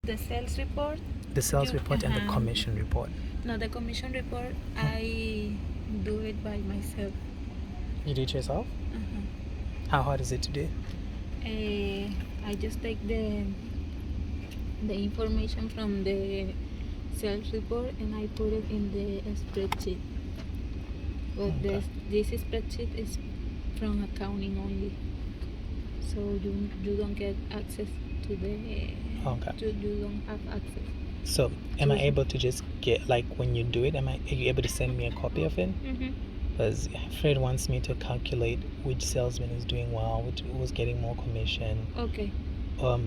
the sales report. The sales report and the commission report. No, the commission report, I do it by myself. You do it yourself? How hard is it to do? I just take the information from the sales report and I put it in the spreadsheet. But Okay. this spreadsheet is from accounting only, so you don't get access to the. Okay. You don't have access. So, am I able to just get, like, when you do it, are you able to send me a copy of it? Because Fred wants me to calculate which salesman is doing well, who's getting more commission. Okay.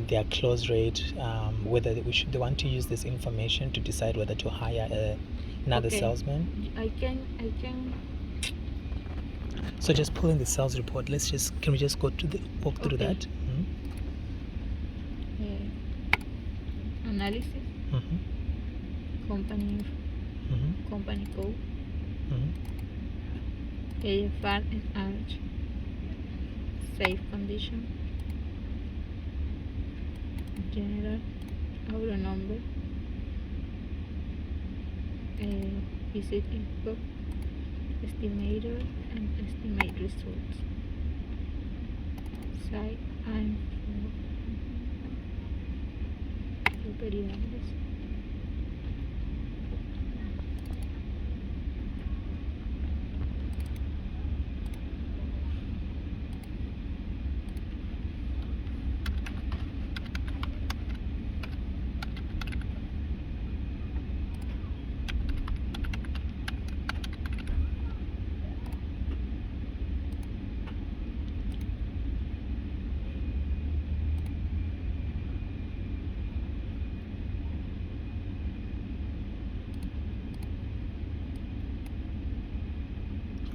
Their close rate, whether they want to use this information to decide whether to hire another salesman. I can. So just pull in the sales report. Can we just walk through that? Analysis. Company code. AFR and average. Safe condition. General. Auto number. Visit info. Estimator and estimate results. Site and variables.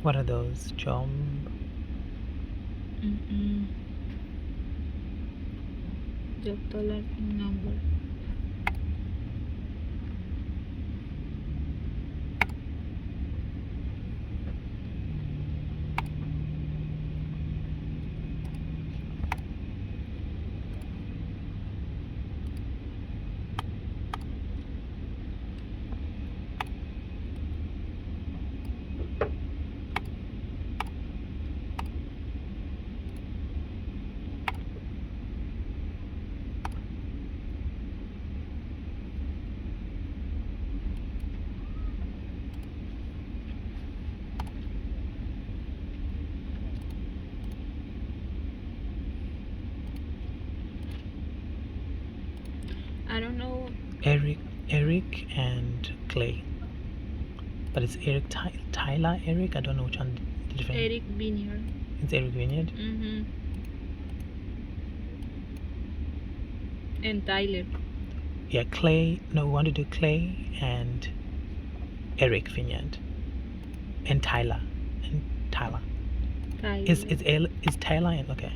What are those, job? Job dollar number. I don't know. Eric and Clay. But it's Tyler Eric. I don't know which one. Eric Vineyard. It's Eric Vineyard. And Tyler. Yeah, Clay. No, we want to do Clay and Eric Vineyard. And Tyler. Tyler. Is Tyler in? Okay.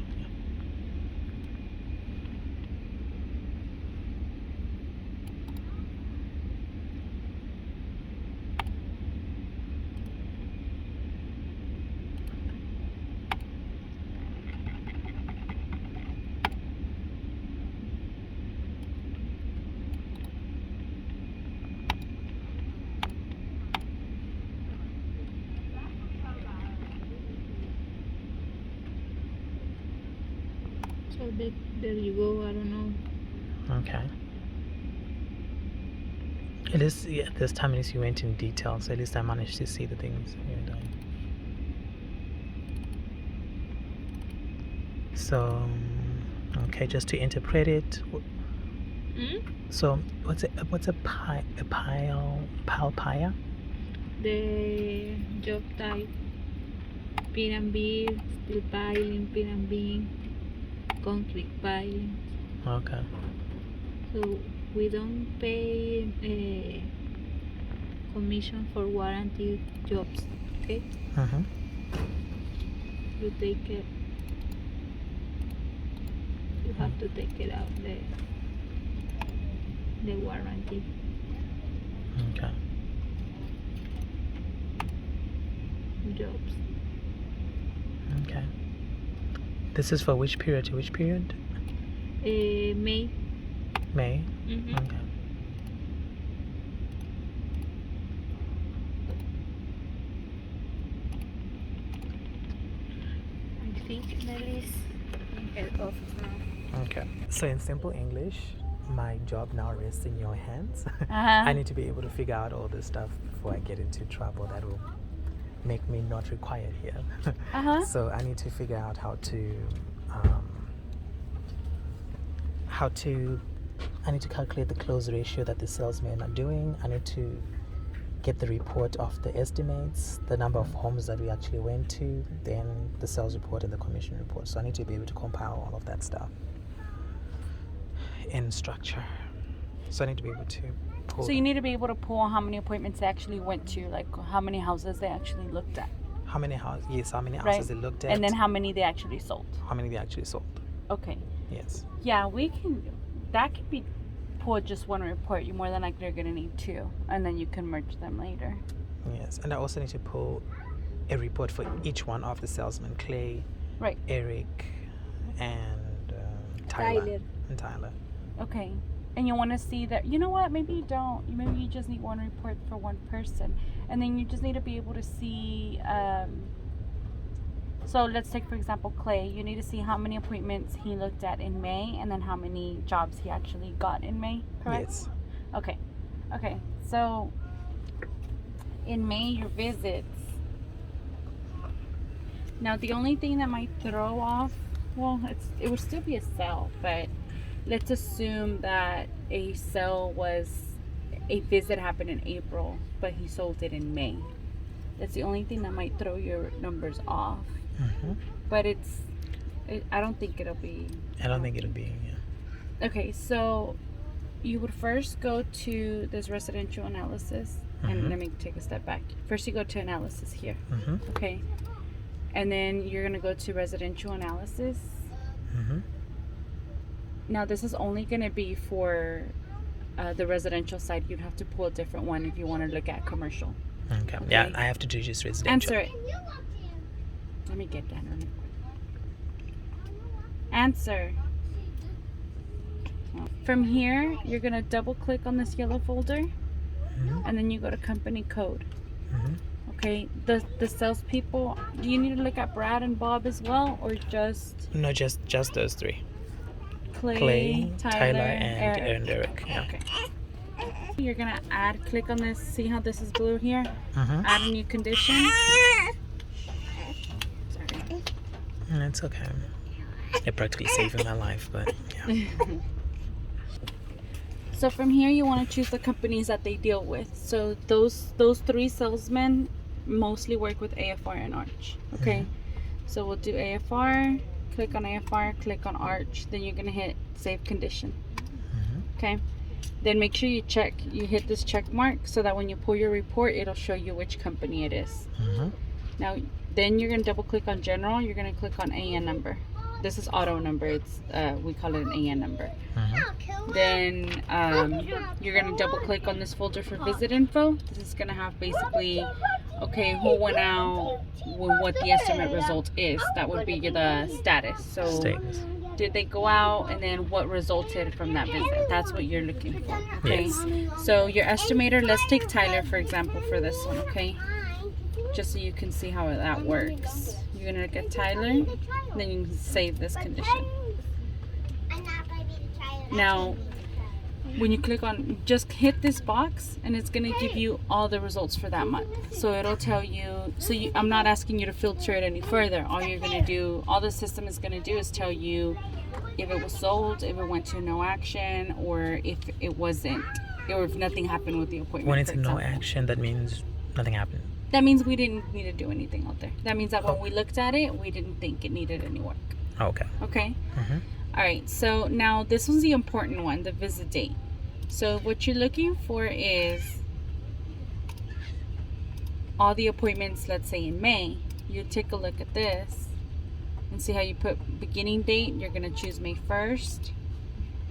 So there you go. I don't know. Okay. At least this time you went in detail, so at least I managed to see the things you're doing. So, okay, just to interpret it. So, what's a pile? The job type: P&B, steel piling, P&B, concrete piling. Okay. So we don't pay commission for warranty jobs. Okay. You take it. You have to take it out the warranty. Okay. Jobs. Okay. This is for which period to which period? May May. Mm-hmm. Okay. I think that is get off now. Okay. So in simple English, my job now rests in your hands. Uh-huh. I need to be able to figure out all this stuff before I get into trouble that will make me not required here. Uh-huh. So I need to figure out how to I need to calculate the close ratio that the salesmen are doing. I need to get the report of the estimates, the number of homes that we actually went to, then the sales report and the commission report. So I need to be able to compile all of that stuff in structure. So I need to be able to pull. So you need to be able to pull how many appointments they actually went to, like how many houses they actually looked at. how many houses? Yes, how many Right. houses they looked at, And then how many they actually sold. how many they actually sold. Okay. Yes. Yeah, that can be pulled just one report. You more than likely are going to need two. And then you can merge them later. Yes, and I also need to pull a report for each one of the salesmen: Clay, Right. Eric, and Tyler. Tyler. And Tyler. Okay. And you want to see that, you know what, maybe you don't. Maybe you just need one report for one person. And then you just need to be able to see, so let's take, for example, Clay. You need to see how many appointments he looked at in May and then how many jobs he actually got in May, correct? Yes. Okay. Okay. So in May, your visits. Now, the only thing that might throw off, well, it would still be a sale, but let's assume that a visit happened in April, but he sold it in May. That's the only thing that might throw your numbers off. Mm-hmm. But I don't think it'll be. I don't think it'll be. Yeah. Okay, so you would first go to this residential analysis, and Mhm. let me take a step back. First, you go to analysis here, Mm-hmm. okay? And then you're gonna go to residential analysis. Mm-hmm. Now, this is only gonna be for the residential side. You'd have to pull a different one if you want to look at commercial. Okay. Yeah, I have to do just residential. Answer it. Let me get that on it. Answer. From here, you're gonna double click on this yellow folder, Mm-hmm. and then you go to company code. Mm-hmm. Okay, the salespeople. Do you need to look at Brad and Bob as well, or just No, just those three: Clay, Clay, Tyler, and Eric. Yeah. Okay. You're gonna add. Click on this. See how this is blue here? Mm-hmm. Add a new condition. Sorry. It's okay. They're practically saving my life, but yeah. So from here, you want to choose the companies that they deal with. So those three salesmen mostly work with AFR and Arch. Okay. So we'll do AFR. Click on AFR. Click on Arch. Then you're gonna hit Save Condition. Mm-hmm. Okay. Then make sure you hit this check mark so that when you pull your report, it'll show you which company it is. Mm-hmm. Now, then you're gonna double click on General. You're gonna click on AN number. This is auto number. It's we call it an AN number. Mm-hmm. Then you're gonna double click on this folder for visit info. This is gonna have basically, okay, who went out, what the estimate result is. That would be the status. So Status. did they go out, and then what resulted from that visit? That's what you're looking for. Okay. Yes. So your estimator. Let's take Tyler for example for this one. Okay. Just so you can see how that works. You're gonna look at Tyler, and then you can save this condition. Now, when you click on, just hit this box, and it's gonna give you all the results for that month. So it'll tell you. I'm not asking you to filter it any further. All the system is gonna do is tell you if it was sold, if it went to no action, or if it wasn't, or if nothing happened with the appointment. When it's for no example. action, that means nothing happened. That means we didn't need to do anything out there. That means that when we looked at it, we didn't think it needed any work. Okay. Okay? Mm-hmm. All right. So now this was the important one, the visit date. So what you're looking for is all the appointments, let's say in May. You take a look at this and see how you put beginning date. You're going to choose May 1st.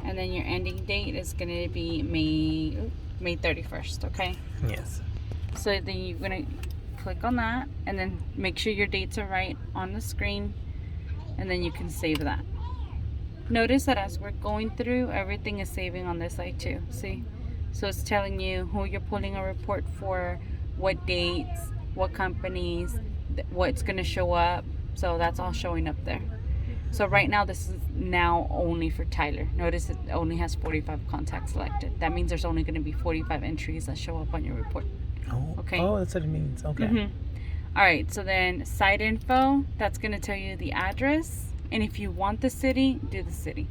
And then your ending date is going to be May 31st. Okay? Yes. So then you're going to click on that, and then make sure your dates are right on the screen, and then you can save that. Notice that as we're going through, everything is saving on this side too. See? So it's telling you who you're pulling a report for, what dates, what companies, what's going to show up. So that's all showing up there. So right now, this is now only for Tyler. Notice it only has 45 contacts selected. That means there's only going to be 45 entries that show up on your report. Oh, Okay. Oh, that's what it means. Okay. All right, so then site info, that's going to tell you the address. And if you want the city, do the city.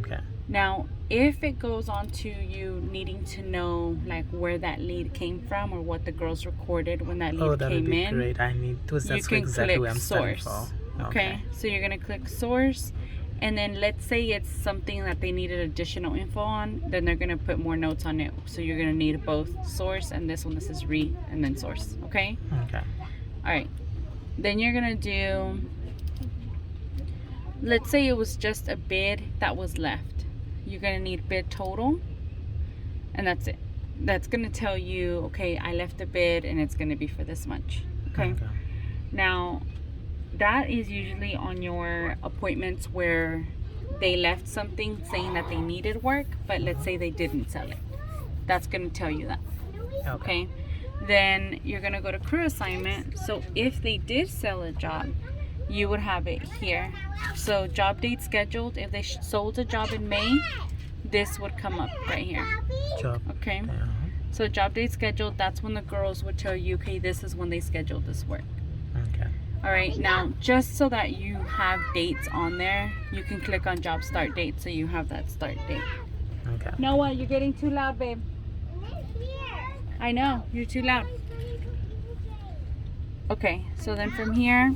Okay. Now, if it goes on to you needing to know like where that lead came from or what the girls recorded when that lead Oh, that would came be in, great. I need to. you That's can exactly click what I'm studying source. for. Okay, so you're gonna click source, and then let's say it's something that they needed additional info on, then they're gonna put more notes on it. So you're gonna need both source and this one that says read and then source. Okay. Okay. All right. Then you're gonna do. Let's say it was just a bid that was left. You're gonna need bid total, and that's it. That's gonna tell you, okay, I left a bid and it's gonna be for this much. Okay. Now, that is usually on your appointments where they left something saying that they needed work, but let's say they didn't sell it. That's gonna tell you that. Okay. Then you're gonna go to crew assignment. So if they did sell a job, you would have it here. So job date scheduled. If they sold a job in May, this would come up right here. Job. Okay. So job date scheduled. That's when the girls would tell you, okay, this is when they scheduled this work. Okay. All right. Now, just so that you have dates on there, you can click on job start date, so you have that start date. Okay. Noah, you're getting too loud, babe. I know, you're too loud. Okay, so then from here,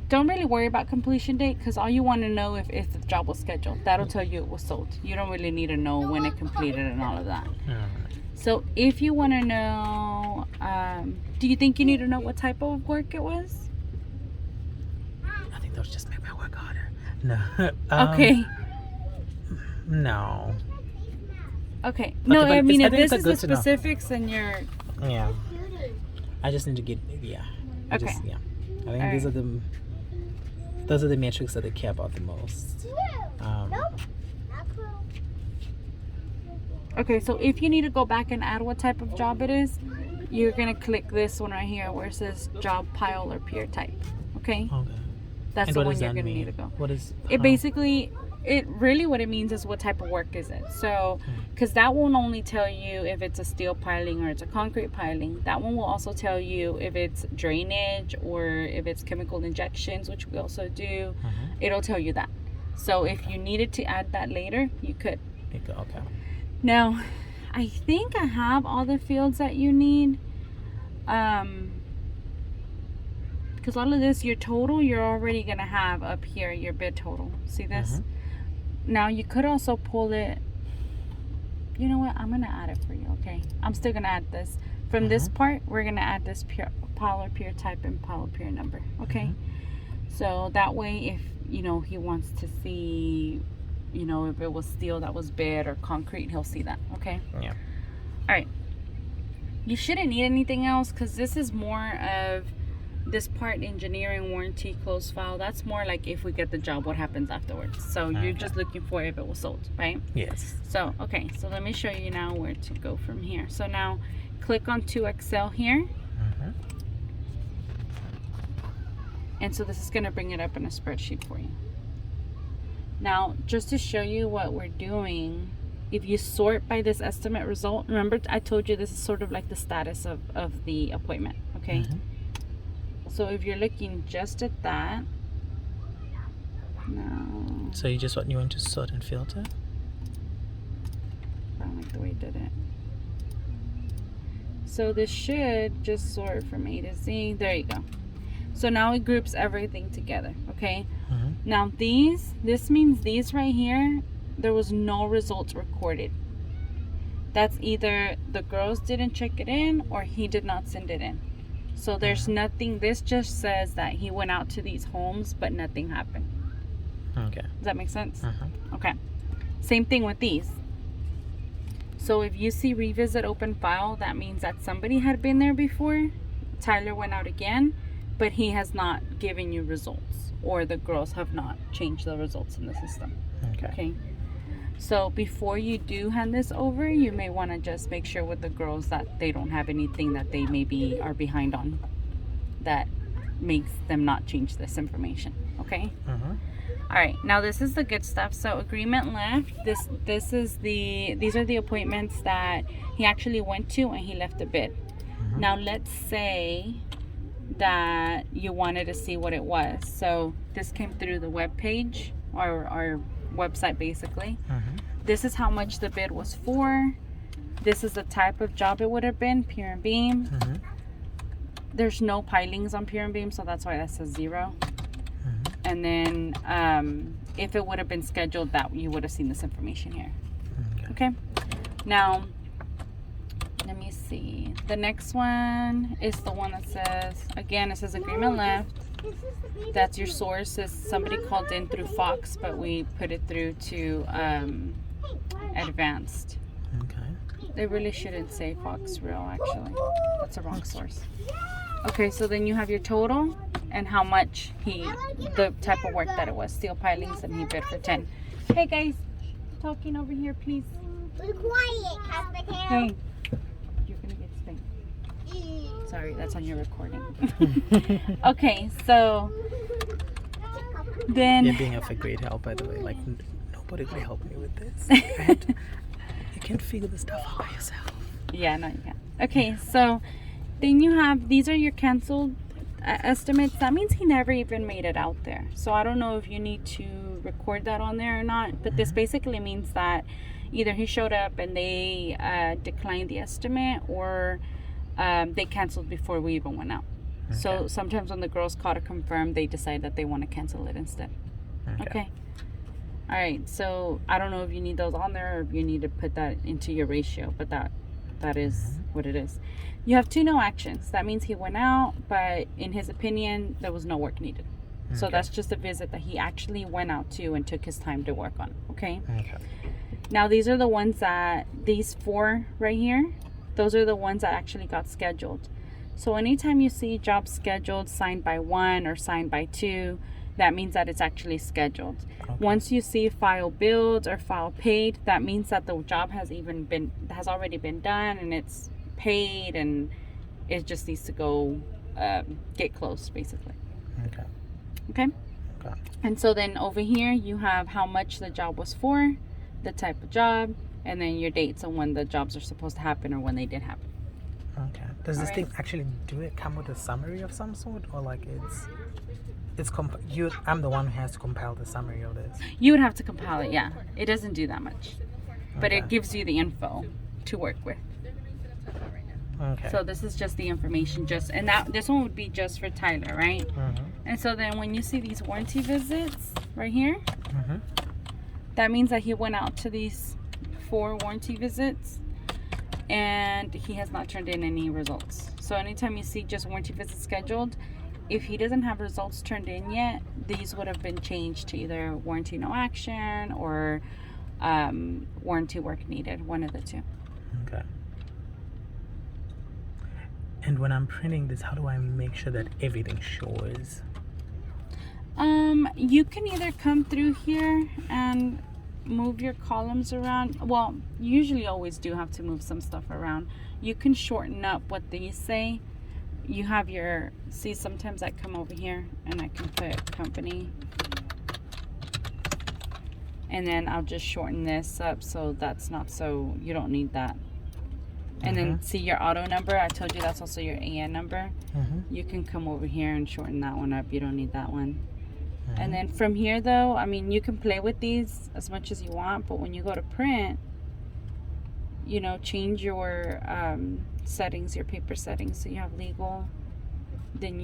don't really worry about completion date, because all you want to know if the job was scheduled. That'll tell you it was sold. You don't really need to know when it completed and all of that. So if you want to know, do you think you need to know what type of work it was? I think those just make my work harder. No. Okay. No. Okay. No, but I mean, I if think this it's is the good to know. specifics, then you're... Yeah. I just need to get. Yeah. I Okay. Just, yeah. I think All these right. are the. Those are the metrics that they care about the most. Okay, so if you need to go back and add what type of job it is, you're going to click this one right here where it says job pile or peer type. Okay? Okay. That's And the what one does you're that going to mean? need to go. What is? It basically, what it means is what type of work is it. So, because that won't only tell you if it's a steel piling or it's a concrete piling. That one will also tell you if it's drainage or if it's chemical injections, which we also do. It'll tell you that. So if you needed to add that later, you could. Okay. Now, I think I have all the fields that you need. Because all of this, your total, you're already going to have up here, your bid total. See this? Now, you could also pull it. You know what? I'm going to add it for you, okay? I'm still going to add this. From this part, we're going to add this pile or peer type and pile or peer number, okay? So that way, if, he wants to see, if it was steel that was bid or concrete, he'll see that, okay? Yeah. All right. You shouldn't need anything else because this is more of this part, engineering, warranty, close file. That's more like if we get the job, what happens afterwards. So you're just looking for if it was sold, right? Yes. So, okay. So let me show you now where to go from here. So now click on to Excel here. And so this is going to bring it up in a spreadsheet for you. Now, just to show you what we're doing, if you sort by this estimate result, remember I told you this is sort of like the status of the appointment, okay? So if you're looking just at that, no. So you want to sort and filter? I don't like the way it did it. So this should just sort from A to Z. There you go. So now it groups everything together, okay? Now this means these right here, there was no results recorded. That's either the girls didn't check it in or he did not send it in. So there's nothing, this just says that he went out to these homes, but nothing happened. Okay. Does that make sense? Okay. Same thing with these. So if you see revisit open file, that means that somebody had been there before. Tyler went out again, but he has not given you results, or the girls have not changed the results in the system. Okay. Okay. So before you do hand this over, you may want to just make sure with the girls that they don't have anything that they maybe are behind on that makes them not change this information. Okay. All right, now this is the good stuff. So agreement left. These are the appointments that he actually went to and he left a bid. Now let's say that you wanted to see what it was. So this came through the web page or our website basically. This is how much the bid was for. This is the type of job it would have been, pier and beam. There's no pilings on pier and beam, so that's why that says 0. And then if it would have been scheduled, that you would have seen this information here. Okay. Now, let me see. The next one is the one that says, again, it says agreement left. That's your source. Is somebody called in through Fox, but we put it through to Advanced. Okay. They really shouldn't say Fox Real, actually. That's a wrong source. Okay, so then you have your total and how much the type of work that it was, steel pilings, and he bid for 10. Hey guys, talking over here, please. Be quiet, Casper. Hey, you're gonna get spanked. Sorry, that's on your recording. Okay, so then You're being of a great help, by the way. Like, nobody could help me with this. You can't figure this stuff out by yourself. Yeah, no, you can't. Okay, so then you have, these are your canceled estimates. That means he never even made it out there. So I don't know if you need to record that on there or not, but this basically means that either he showed up and they declined the estimate, or they canceled before we even went out. So sometimes when the girls call to confirm, they decide that they want to cancel it instead. Okay. All right, so I don't know if you need those on there or if you need to put that into your ratio, but that is what it is. You have 2 no actions. That means he went out, but in his opinion, there was no work needed. So that's just a visit that he actually went out to and took his time to work on. Okay. Now these are the ones that, these 4 right here, those are the ones that actually got scheduled. So anytime you see job scheduled, signed by 1 or signed by 2, that means that it's actually scheduled. Once you see file billed or file paid, that means that the job has already been done and it's paid, and it just needs to go get closed basically. Okay. And so then over here you have how much the job was for, the type of job, and then your dates on when the jobs are supposed to happen or when they did happen. Does this thing actually come with a summary of some sort, or like I'm the one who has to compile the summary of this? You would have to compile it, yeah. It doesn't do that much, but it gives you the info to work with. So this is just the information, and this one would be just for Tyler, right? And so then when you see these warranty visits right here, that means that he went out to these 4 warranty visits and he has not turned in any results. So anytime you see just warranty visits scheduled, if he doesn't have results turned in yet, these would have been changed to either warranty no action or warranty work needed, one of the 2. And when I'm printing this, how do I make sure that everything shows? You can either come through here and move your columns around. Well, you usually always do have to move some stuff around. You can shorten up what these say. You have your, see, sometimes I come over here and I can put company, and then I'll just shorten this up so that's not, so you don't need that. And then see your auto number, I told you that's also your AN number. You can come over here and shorten that one up. You don't need that one. And then from here though, I mean, you can play with these as much as you want, but when you go to print, you know, change your settings, your paper settings. So you have legal, then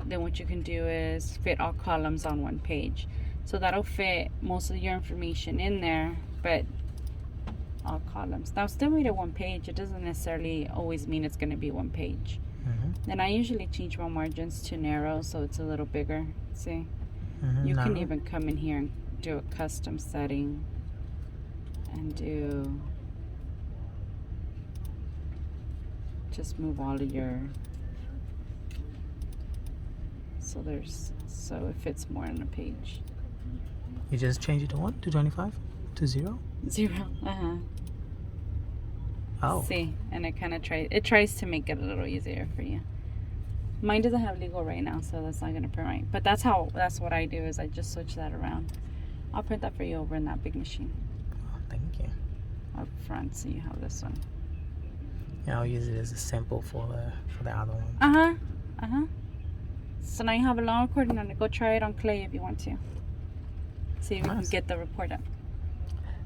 what you can do is fit all columns on one page. So that'll fit most of your information in there, but all columns. Now still read it 1 page. It doesn't necessarily always mean it's going to be 1 page. And I usually change my margins to narrow so it's a little bigger. See, you can even come in here and do a custom setting and just move all of your So it fits more on a page. You just change it to what? To 25? To 0? 0. Oh. See, and it kind of tries to make it a little easier for you. Mine doesn't have legal right now, so that's not gonna print right. But that's what I do, is I just switch that around. I'll print that for you over in that big machine Oh, thank you. up front, so you have this one. Yeah, I'll use it as a sample for the other one. So now you have a long recording on it. Go try it on clay if you want to. See if you can Nice. get the report up.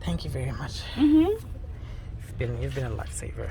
Thank you very much. Mhm. You've been a lifesaver.